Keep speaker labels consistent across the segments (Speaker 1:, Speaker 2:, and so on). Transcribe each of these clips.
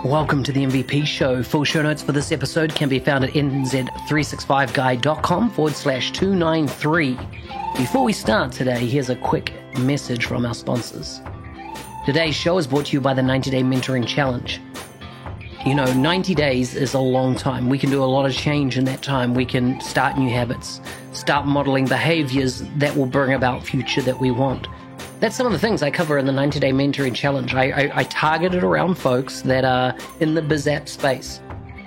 Speaker 1: Welcome to the MVP Show. Full show notes for this episode can be found at nz365guy.com/293. Before we start today, here's a quick message from our sponsors. Today's show is brought to you by the 90-Day Mentoring Challenge. 90 days is a long time. We can do a lot of change in that time. We can start new habits, start modeling behaviors that will bring about future that we want. That's some of the things I cover in the 90-Day Mentoring Challenge. I target it around folks that are in the BizApp space.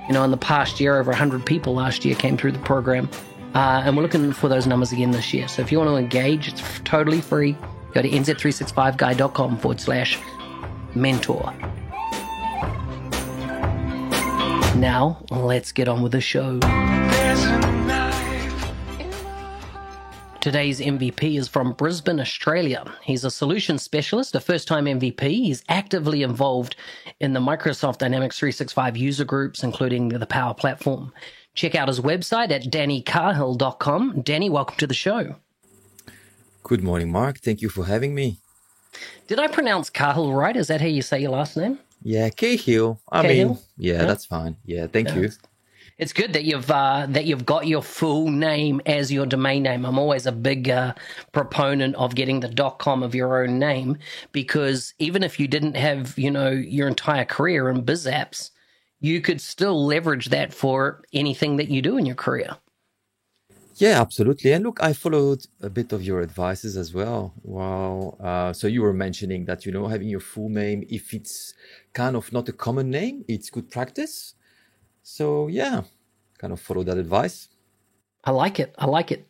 Speaker 1: In the past year, over 100 people last year came through the program. And we're looking for those numbers again this year. So if you want to engage, it's totally free. Go to nz365guy.com/mentor. Now, let's get on with the show. Today's MVP is from Brisbane, Australia. He's a solution specialist, a first-time MVP. He's actively involved in the Microsoft Dynamics 365 user groups, including the Power Platform. Check out his website at dannycahill.com. Danny, welcome to the show.
Speaker 2: Good morning, Mark. Thank you for having me.
Speaker 1: Did I pronounce Cahill right? Is that how you say your last name?
Speaker 2: Yeah, Cahill.
Speaker 1: Cahill?
Speaker 2: Yeah, that's fine. Yeah, thank you.
Speaker 1: It's good that you've got your full name as your domain name. I'm always a big proponent of getting the .com of your own name, because even if you didn't have your entire career in biz apps, you could still leverage that for anything that you do in your career.
Speaker 2: Yeah, absolutely. And look, I followed a bit of your advices as well. Wow. So you were mentioning that having your full name, if it's kind of not a common name, it's good practice. So yeah, kind of follow that advice.
Speaker 1: I like it.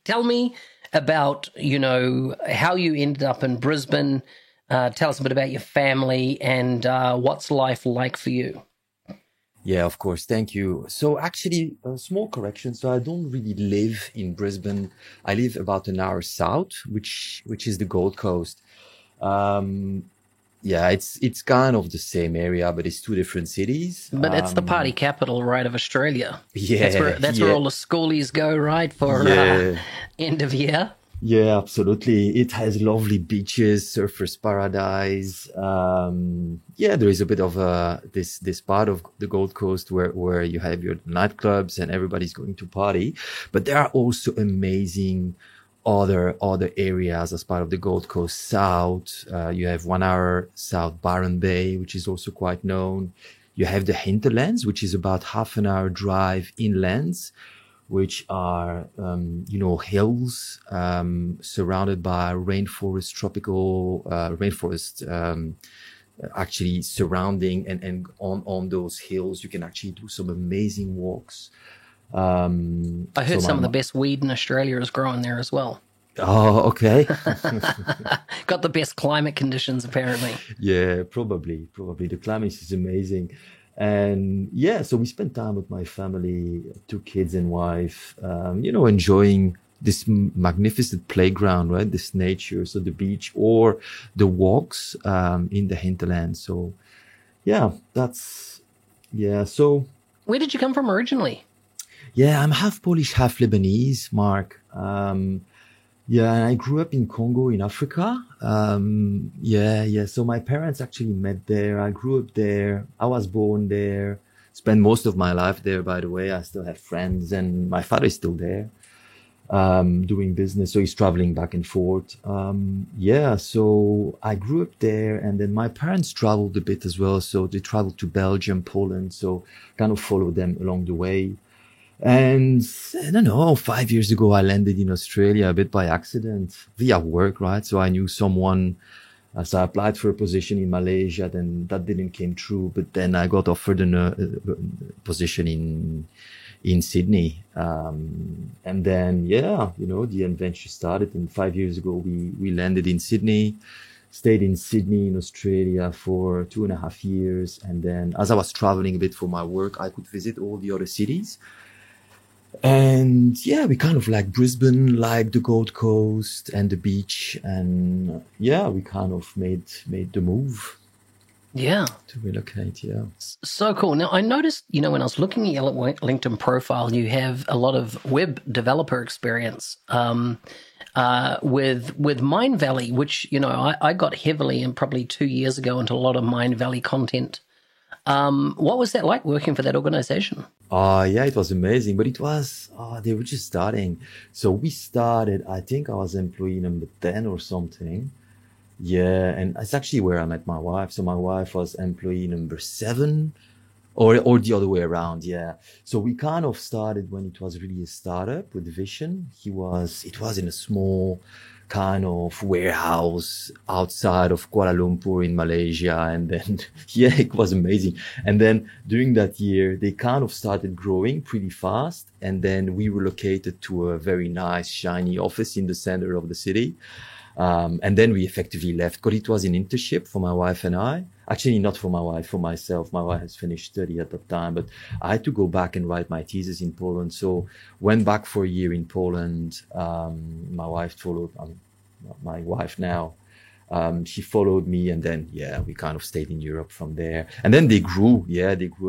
Speaker 1: Tell me about, how you ended up in Brisbane. Tell us a bit about your family and what's life like for you.
Speaker 2: Yeah, of course. Thank you. So actually, a small correction. So I don't really live in Brisbane. I live about an hour south, which is the Gold Coast. Yeah, it's kind of the same area, but it's two different cities.
Speaker 1: But it's the party capital, right, of Australia.
Speaker 2: Yeah.
Speaker 1: That's where all the schoolies go, right, for end of year.
Speaker 2: Yeah, absolutely. It has lovely beaches, surfers paradise. There is a bit of this part of the Gold Coast where you have your nightclubs and everybody's going to party. But there are also amazing other areas as part of the Gold Coast South. You have 1 hour south Byron Bay, which is also quite known. You have the hinterlands, which is about half an hour drive inlands, which are, hills surrounded by rainforest, tropical rainforest, actually surrounding and on those hills, you can actually do some amazing walks.
Speaker 1: I heard some of the best weed in Australia is growing there as well.
Speaker 2: Oh, okay.
Speaker 1: Got the best climate conditions, apparently.
Speaker 2: Yeah, probably. The climate is amazing. And yeah, so we spent time with my family, 2 kids and wife, enjoying this magnificent playground, right? This nature, so the beach or the walks in the hinterland. So yeah, so.
Speaker 1: Where did you come from originally?
Speaker 2: Yeah, I'm half Polish, half Lebanese, Mark. I grew up in Congo in Africa. So my parents actually met there. I grew up there. I was born there. Spent most of my life there, by the way. I still have friends, and my father is still there, doing business. So he's traveling back and forth. So I grew up there, and then my parents traveled a bit as well. So they traveled to Belgium, Poland. So kind of followed them along the way. And I don't know, 5 years ago, I landed in Australia a bit by accident via work, right? So I knew someone, so I applied for a position in Malaysia, then that didn't came true. But then I got offered a position in Sydney. And then, the adventure started. And 5 years ago, we landed in Sydney, stayed in Sydney in Australia for 2.5 years. And then as I was traveling a bit for my work, I could visit all the other cities. And we kind of like Brisbane, like the Gold Coast and the beach. And we kind of made the move.
Speaker 1: Yeah.
Speaker 2: To relocate, yeah.
Speaker 1: So cool. Now, I noticed, when I was looking at your LinkedIn profile, you have a lot of web developer experience with Mindvalley, which, I got heavily and probably 2 years ago into a lot of Mindvalley content. What was that like working for that organization?
Speaker 2: Yeah, it was amazing, but it was, they were just starting. So we started, I think I was employee number 10 or something. Yeah, and it's actually where I met my wife. So my wife was employee number 7 or the other way around. Yeah. So we kind of started when it was really a startup with Vision. It was in a small kind of warehouse outside of Kuala Lumpur in Malaysia. And then, yeah, it was amazing. And then during that year, they kind of started growing pretty fast. And then we relocated to a very nice, shiny office in the center of the city. And then we effectively left because it was an internship for my wife and I. Actually, not for my wife, for myself. My wife has finished study at that time, but I had to go back and write my thesis in Poland. So went back for a year in Poland. My wife followed, my wife now, she followed me, and then, yeah, we kind of stayed in Europe from there. And then they grew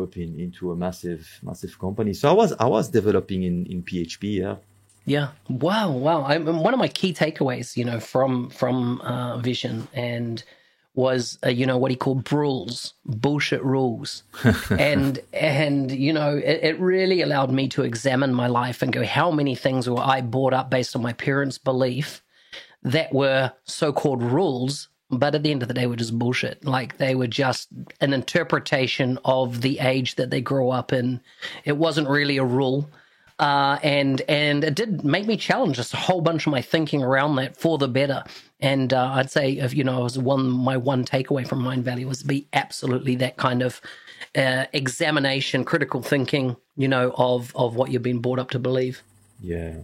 Speaker 2: up into a massive company. So I was developing in PHP. Yeah.
Speaker 1: Yeah. Wow. One of my key takeaways, from Vision and was, what he called bullshit rules. and, it really allowed me to examine my life and go, how many things were I brought up based on my parents' belief that were so-called rules, but at the end of the day were just bullshit. Like they were just an interpretation of the age that they grew up in. It wasn't really a rule. And it did make me challenge just a whole bunch of my thinking around that for the better. And I'd say, if my one takeaway from Mindvalley was to be absolutely that kind of examination, critical thinking, of what you've been brought up to believe.
Speaker 2: Yeah.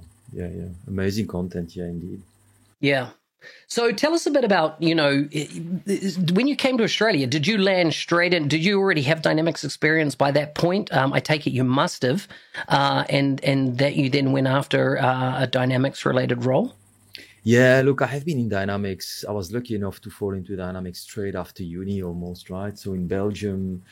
Speaker 2: Amazing content. Yeah, indeed.
Speaker 1: Yeah. So tell us a bit about, when you came to Australia, did you land straight in? Did you already have Dynamics experience by that point? I take it you must have, and that you then went after a Dynamics-related role?
Speaker 2: Yeah, look, I have been in Dynamics. I was lucky enough to fall into Dynamics straight after uni almost, right? So in Belgium,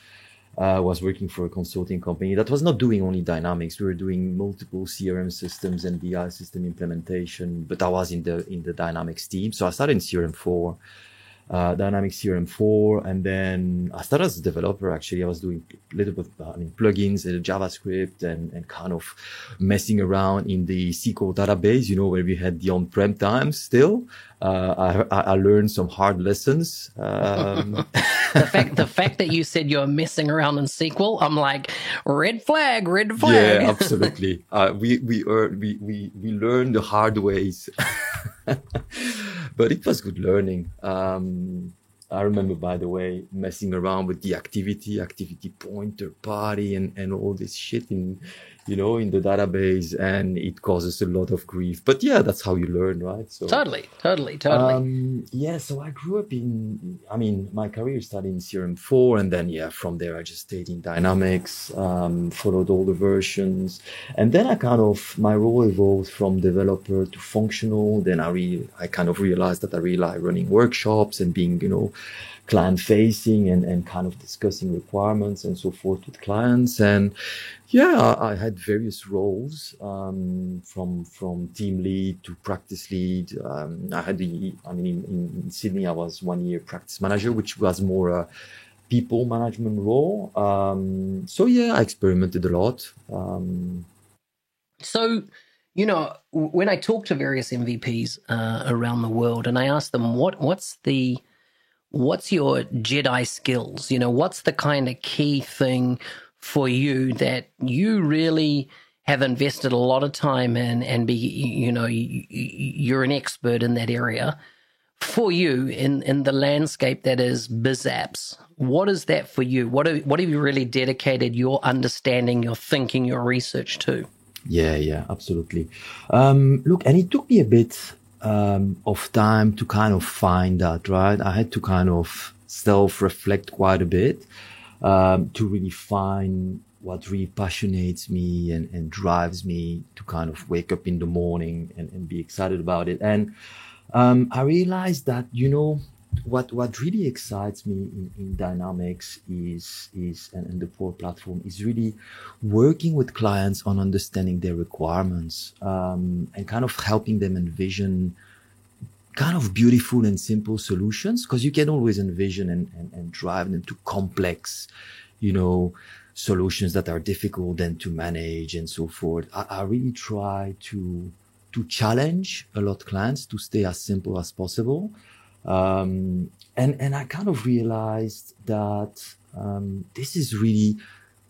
Speaker 2: I was working for a consulting company that was not doing only Dynamics. We were doing multiple CRM systems and BI system implementation, but I was in the Dynamics team. So I started in CRM4, Dynamics CRM4, and then I started as a developer. Actually, I was doing a little bit of plugins and JavaScript and kind of messing around in the SQL database, where we had the on-prem times still. I learned some hard lessons.
Speaker 1: The fact that you said you're messing around in SQL, I'm like, red flag.
Speaker 2: Yeah, absolutely. We learned the hard ways, but it was good learning. I remember, by the way, messing around with the activity pointer party and all this shit in the database, and it causes a lot of grief. But yeah, that's how you learn, right? So
Speaker 1: Totally.
Speaker 2: Yeah, so I grew up my career started in CRM4, and then, from there I just stayed in Dynamics, followed all the versions. And then my role evolved from developer to functional. Then I kind of realized that I really like running workshops and being, client facing and kind of discussing requirements and so forth with clients. And yeah, I had various roles, from team lead to practice lead. I had in Sydney, I was 1 year practice manager, which was more a people management role. So yeah, I experimented a lot.
Speaker 1: So, when I talk to various MVPs around the world, and I ask them what's your Jedi skills? What's the kind of key thing for you that you really have invested a lot of time in and you're an expert in that area? For you in the landscape that is biz apps, what is that for you? What have you really dedicated your understanding, your thinking, your research to?
Speaker 2: Yeah, absolutely. Look, and it took me a bit of time to kind of find that, right? I had to kind of self-reflect quite a bit to really find what really passionates me and drives me to kind of wake up in the morning and be excited about it. And I realized that, what really excites me in Dynamics is and the Power Platform is really working with clients on understanding their requirements, and kind of helping them envision kind of beautiful and simple solutions, because you can always envision and drive them to complex, solutions that are difficult then to manage and so forth. I really try to challenge a lot clients to stay as simple as possible. And I kind of realized that this is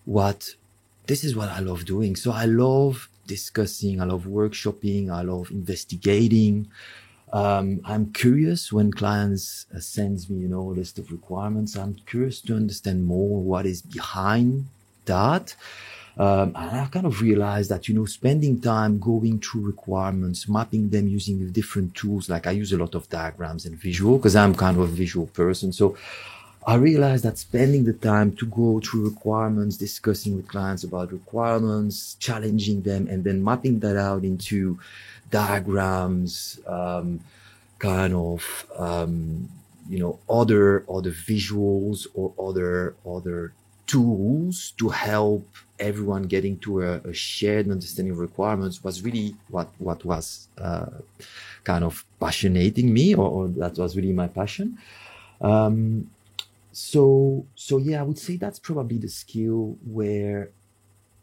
Speaker 2: what I love doing. So I love discussing, I love workshopping, I love investigating. I'm curious when clients sends me, a list of requirements. I'm curious to understand more what is behind that. And I kind of realized that, spending time going through requirements, mapping them using the different tools. Like I use a lot of diagrams and visual because I'm kind of a visual person. So I realized that spending the time to go through requirements, discussing with clients about requirements, challenging them, and then mapping that out into diagrams, other visuals or other tools to help everyone getting to a shared understanding of requirements was really what was kind of passionating me, or that was really my passion. So yeah, I would say that's probably the skill where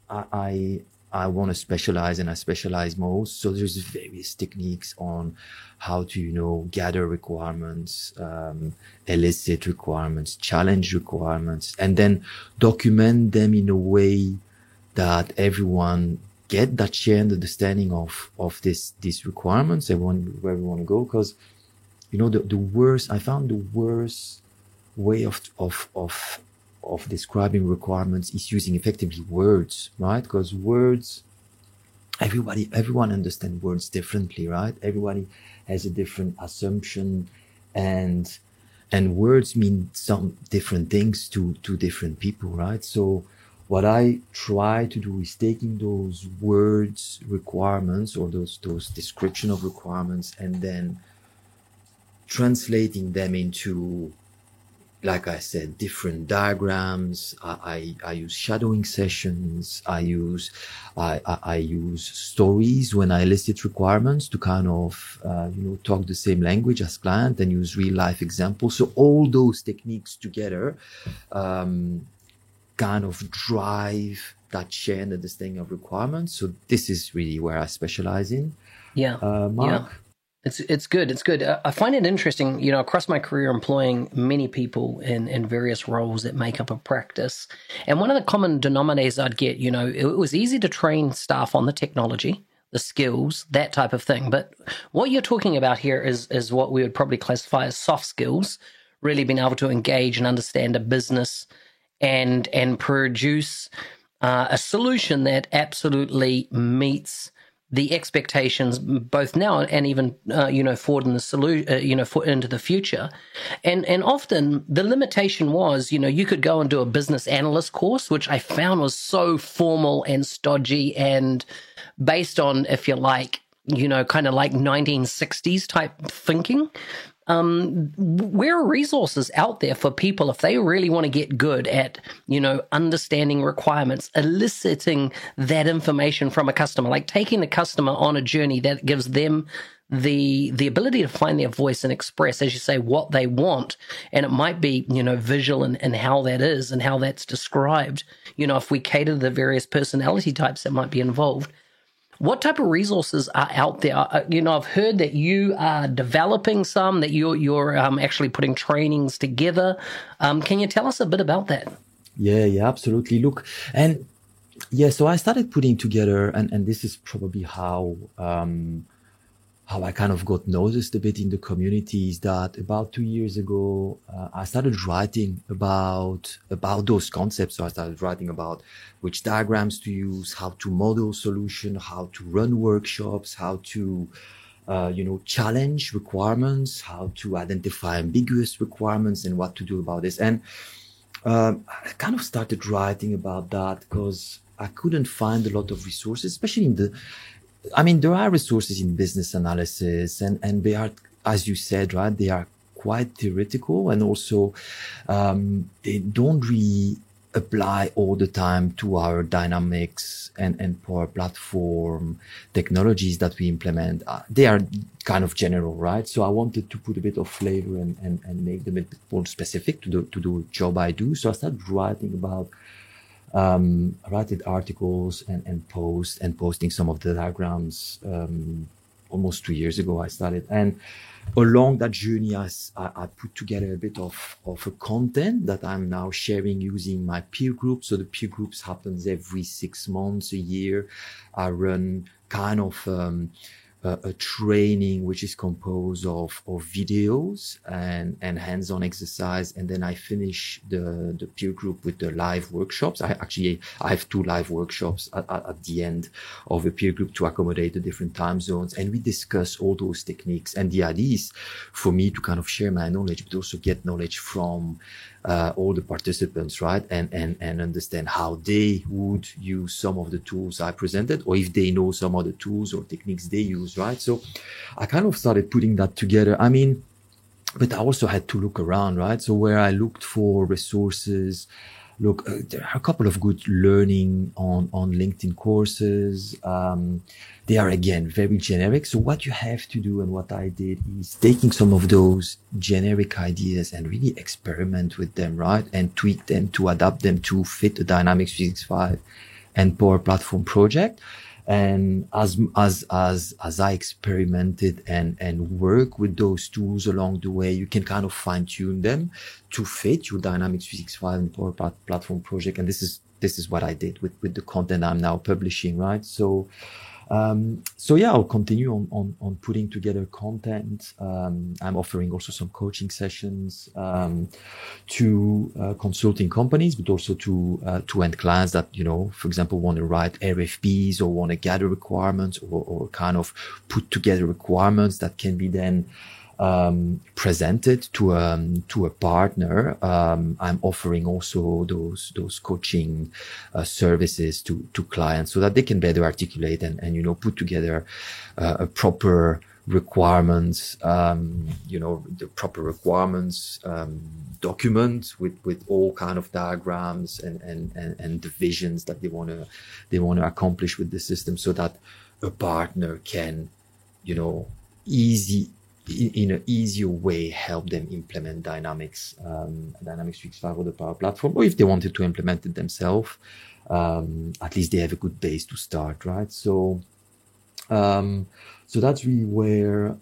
Speaker 2: I want to specialize, and I specialize most. So there's various techniques on how to, gather requirements, elicit requirements, challenge requirements, and then document them in a way that everyone get that shared understanding of these requirements, everyone, where we want to go. Because, I found the worst way of describing requirements is using effectively words, right? Because words, everyone understands words differently, right? Everybody has a different assumption, and words mean some different things to different people, right? So what I try to do is taking those words requirements, or those description of requirements, and then translating them into, like I said, different diagrams. I use shadowing sessions. I use stories when I elicit requirements to kind of, talk the same language as client, and use real life examples. So all those techniques together, kind of drive that shared understanding of requirements. So this is really where I specialize in.
Speaker 1: Yeah.
Speaker 2: Mark?
Speaker 1: Yeah. It's good. It's good. I find it interesting, across my career, employing many people in various roles that make up a practice. And one of the common denominators I'd get, it was easy to train staff on the technology, the skills, that type of thing. But what you're talking about here is what we would probably classify as soft skills, really being able to engage and understand a business and produce a solution that absolutely meets the expectations, both now and even forward in the into the future, and often the limitation was, you could go and do a business analyst course, which I found was so formal and stodgy and based on, if you like, kind of like 1960s type thinking. Where are resources out there for people if they really want to get good at, understanding requirements, eliciting that information from a customer, like taking the customer on a journey that gives them the ability to find their voice and express, as you say, what they want. And it might be, visual and how that is and how that's described, if we cater to the various personality types that might be involved. What type of resources are out there? I've heard that you are developing some, that you're actually putting trainings together. Can you tell us a bit about that?
Speaker 2: Yeah, absolutely. Look, and yeah, so I started putting together, and this is probably how I kind of got noticed a bit in the community, is that about 2 years ago, I started writing about those concepts. So I started writing about which diagrams to use, how to model solution, how to run workshops, how to, challenge requirements, how to identify ambiguous requirements, and what to do about this. And I kind of started writing about that because I couldn't find a lot of resources, especially there are resources in business analysis, and they are, as you said, right, they are quite theoretical, and also they don't really apply all the time to our Dynamics and Power Platform technologies that we implement. They are kind of general, right? So I wanted to put a bit of flavor and make them a bit more specific to the job I do. So I started writing articles and posting some of the diagrams. Almost 2 years ago, I started. And along that journey, I put together a bit of a content that I'm now sharing using my peer group. So the peer groups happens every 6 months, a year. I run kind of a training which is composed of videos and hands-on exercise, and then I finish the peer group with the live workshops. I have 2 live workshops at the end of a peer group to accommodate the different time zones, and we discuss all those techniques. And the idea is for me to kind of share my knowledge, but also get knowledge from all the participants, right? And understand how they would use some of the tools I presented, or if they know some of the tools or techniques they use, right? So I kind of started putting that together. I mean, but I also had to look around, right? So where I looked for resources, look, there are a couple of good learning on LinkedIn courses. They are, again, very generic. So what you have to do, and what I did, is taking some of those generic ideas and really experiment with them, right? And tweak them to adapt them to fit the Dynamics 365 and Power Platform project. And as I experimented and work with those tools along the way, you can kind of fine tune them to fit your Dynamics 365 and Power Platform project. And this is what I did with the content I'm now publishing, right? So yeah, I'll continue on putting together content. I'm offering also some coaching sessions to consulting companies, but also to end clients that, you know, for example, want to write RFPs or want to gather requirements or kind of put together requirements that can be then presented to a partner. I'm offering also those coaching services to clients so that they can better articulate and you know, put together a proper requirements, the proper requirements document with all kind of diagrams and the visions that they want to accomplish with the system, so that a partner can, you know, in an easier way help them implement Dynamics 365 or the Power Platform, or if they wanted to implement it themselves, at least they have a good base to start, right? So that's really where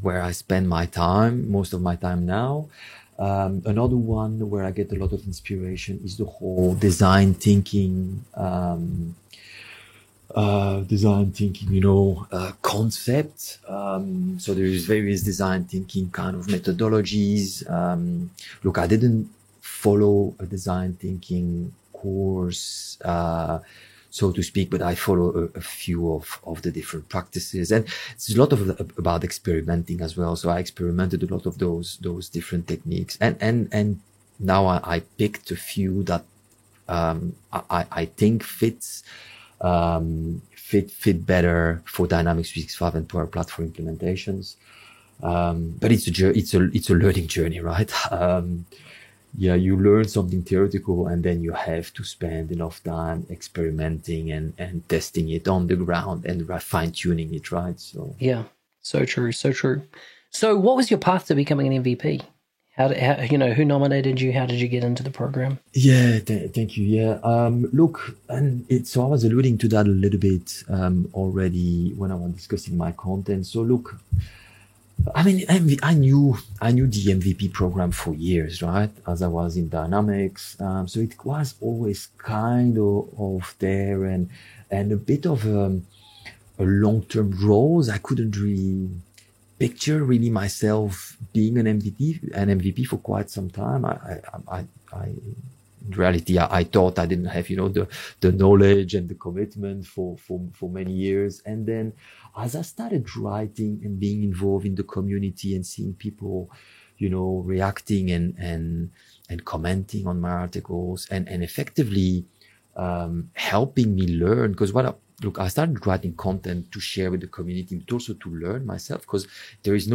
Speaker 2: I spend my time, most of my time now. Another one where I get a lot of inspiration is the whole design thinking, concept. So there is various design thinking kind of methodologies. Look, I didn't follow a design thinking course, so to speak, but I follow a few of the different practices, and it's a lot about experimenting as well. So I experimented a lot of those different techniques, and now I picked a few that I think fit better for Dynamics 365 and Power Platform implementations. But it's a learning journey, right? You learn something theoretical, and then you have to spend enough time experimenting and testing it on the ground and fine tuning it, right? So
Speaker 1: yeah, so true. So what was your path to becoming an MVP? How who nominated you? How did you get into the program?
Speaker 2: Yeah, thank you. Yeah, look, so I was alluding to that a little bit already when I was discussing my content. So look, I mean, I knew the MVP program for years, right? As I was in Dynamics, so it was always kind of there and a bit of a long-term roles. I couldn't really picture really myself being an MVP for quite some time. In reality, I thought I didn't have, the knowledge and the commitment for many years. And then as I started writing and being involved in the community and seeing people, reacting and commenting on my articles and effectively helping me learn, because look, I started writing content to share with the community, but also to learn myself, because there is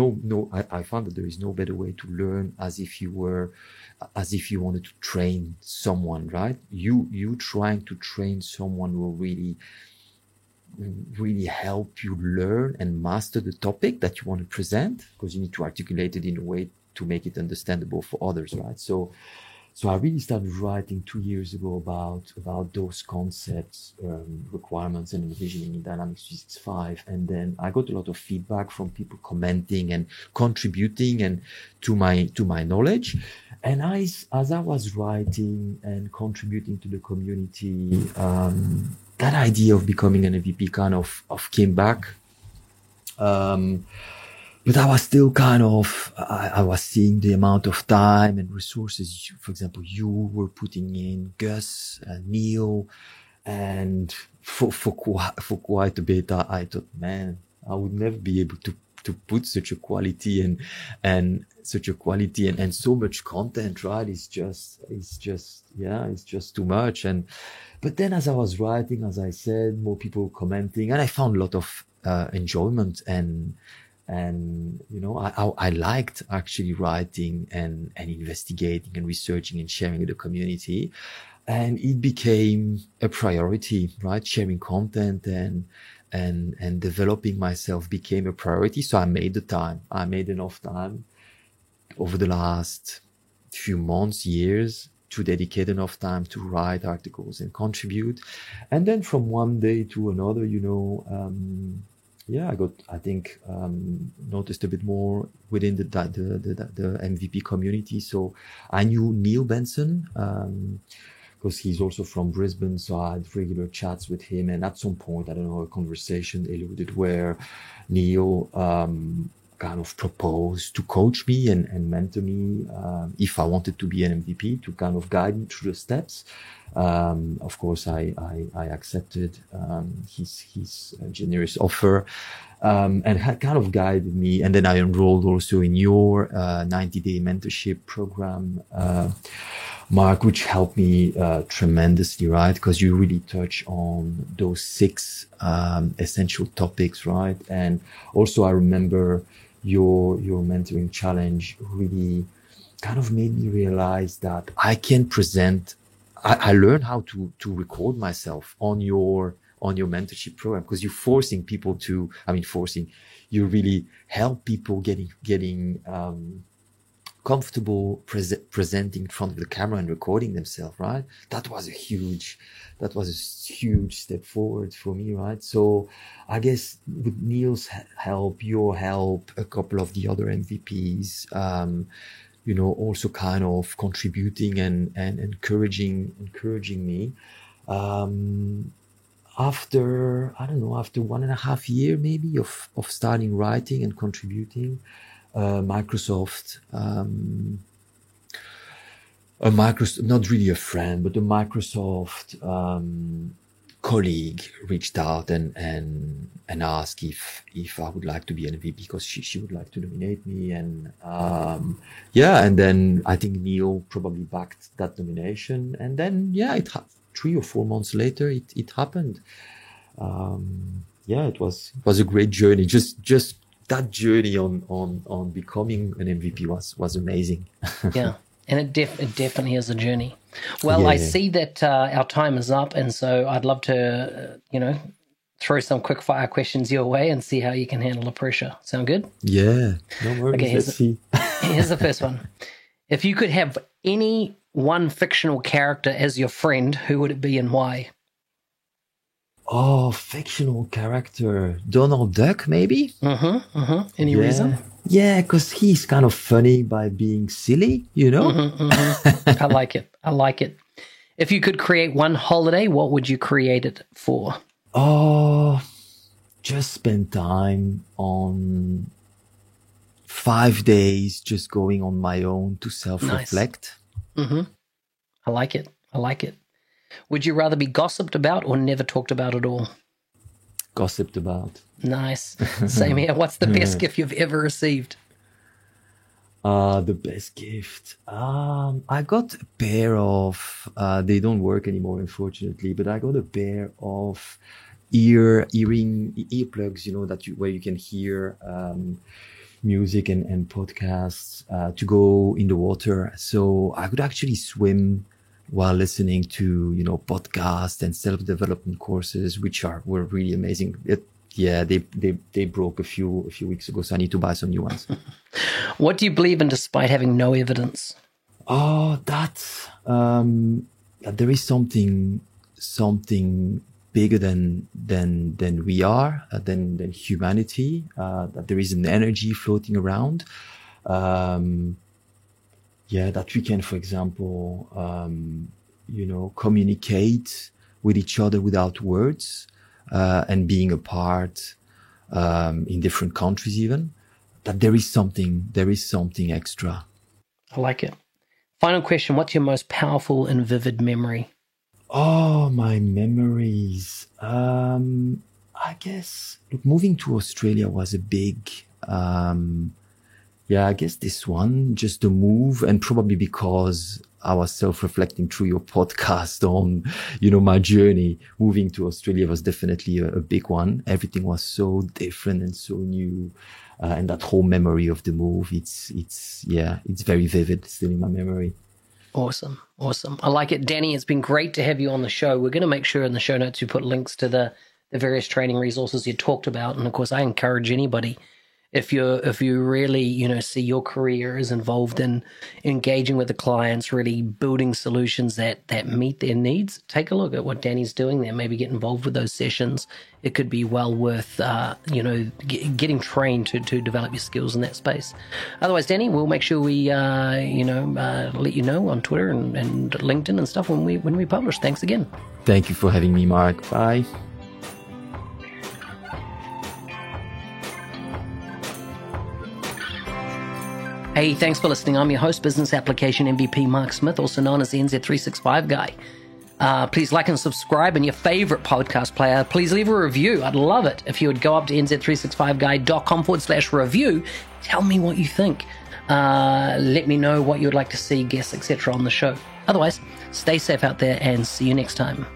Speaker 2: I found that there is no better way to learn as if you wanted to train someone, right? You trying to train someone will really help you learn and master the topic that you want to present, because you need to articulate it in a way to make it understandable for others, right? So I really started writing 2 years ago about those concepts, requirements, and envisioning in Dynamics 365. And then I got a lot of feedback from people commenting and contributing and to my knowledge. And as I was writing and contributing to the community, that idea of becoming an MVP kind of came back. But I was still I was seeing the amount of time and resources, for example, you were putting in, Gus, Neil, and for quite a bit, I thought, man, I would never be able to put such a quality and so much content, right? It's just too much. But then as I was writing, as I said, more people commenting, and I found a lot of enjoyment and I liked actually writing and investigating and researching and sharing with the community, and it became a priority, right? Sharing content and developing myself became a priority. So I made enough time over the last few months, years, to dedicate enough time to write articles and contribute. And then from one day to another, noticed a bit more within the MVP community. So I knew Neil Benson, because he's also from Brisbane. So I had regular chats with him. And at some point, I don't know, a conversation eluded where Neil kind of proposed to coach me and mentor me if I wanted to be an MVP, to kind of guide me through the steps. Of course, I accepted his generous offer, and had kind of guided me. And then I enrolled also in your 90-day mentorship program, Mark, which helped me tremendously, right? Because you really touch on those 6 essential topics, right? And also I remember your mentoring challenge really kind of made me realize that I can present. I learned how to record myself on your mentorship program, because you're forcing people to, you really help people getting comfortable presenting in front of the camera and recording themselves, right? That was a huge step forward for me, right? So I guess with Neil's help, your help, a couple of the other MVPs, also kind of contributing and encouraging me. After 1.5 years maybe of starting writing and contributing, Microsoft, not really a friend, but a Microsoft colleague reached out and asked if I would like to be an MVP, because she would like to nominate me. And and then I think Neil probably backed that nomination. And then 3 or 4 months later, it happened. It was a great journey. Just that journey on becoming an MVP was amazing.
Speaker 1: Yeah, and it definitely is a journey. Well, I see that our time is up, and so I'd love to, throw some quick fire questions your way and see how you can handle the pressure. Sound good?
Speaker 2: Yeah, no worries.
Speaker 1: Okay,
Speaker 2: let's see.
Speaker 1: Here's the first one. If you could have any one fictional character as your friend, who would it be and why?
Speaker 2: Oh, fictional character. Donald Duck, maybe?
Speaker 1: Any reason?
Speaker 2: Yeah, because he's kind of funny by being silly,
Speaker 1: I like it. If you could create one holiday, what would you create it for?
Speaker 2: Oh, just spend time on 5 days, just going on my own to self-reflect.
Speaker 1: Nice. I like it. Would you rather be gossiped about or never talked about at all?
Speaker 2: Gossiped about.
Speaker 1: Nice. Same here. What's the best gift you've ever received?
Speaker 2: The best gift. I got a pair of, they don't work anymore, unfortunately, but I got a pair of earplugs, where you can hear music and podcasts, to go in the water. So I could actually swim while listening to, podcasts and self-development courses, which were really amazing. They broke a few weeks ago, so I need to buy some new ones.
Speaker 1: What do you believe in despite having no evidence?
Speaker 2: Oh, that's there is something bigger than we are, than humanity. That there is an energy floating around. That we can, for example, communicate with each other without words, and being apart, in different countries even. That there is something extra.
Speaker 1: I like it. Final question, what's your most powerful and vivid memory?
Speaker 2: Oh, my memories. I guess, moving to Australia was a big, I guess this one, just the move, and probably because I was self-reflecting through your podcast on, my journey. Moving to Australia was definitely a big one. Everything was so different and so new. And that whole memory of the move, it's very vivid still in my memory.
Speaker 1: Awesome. I like it. Danny, it's been great to have you on the show. We're going to make sure in the show notes we put links to the various training resources you talked about. And of course, I encourage anybody, if you really, see your career is involved in engaging with the clients, really building solutions that meet their needs, take a look at what Danny's doing there. Maybe get involved with those sessions. It could be well worth, getting trained to develop your skills in that space. Otherwise, Danny, we'll make sure we, let you know on Twitter and LinkedIn and stuff when we publish. Thanks again.
Speaker 2: Thank you for having me, Mark. Bye.
Speaker 1: Hey, thanks for listening. I'm your host, Business Application MVP Mark Smith, also known as the NZ365 guy. Please like and subscribe in your favorite podcast player. Please leave a review. I'd love it if you would go up to nz365guy.com/review. Tell me what you think. Let me know what you would like to see, guests, etc. on the show. Otherwise, stay safe out there and see you next time.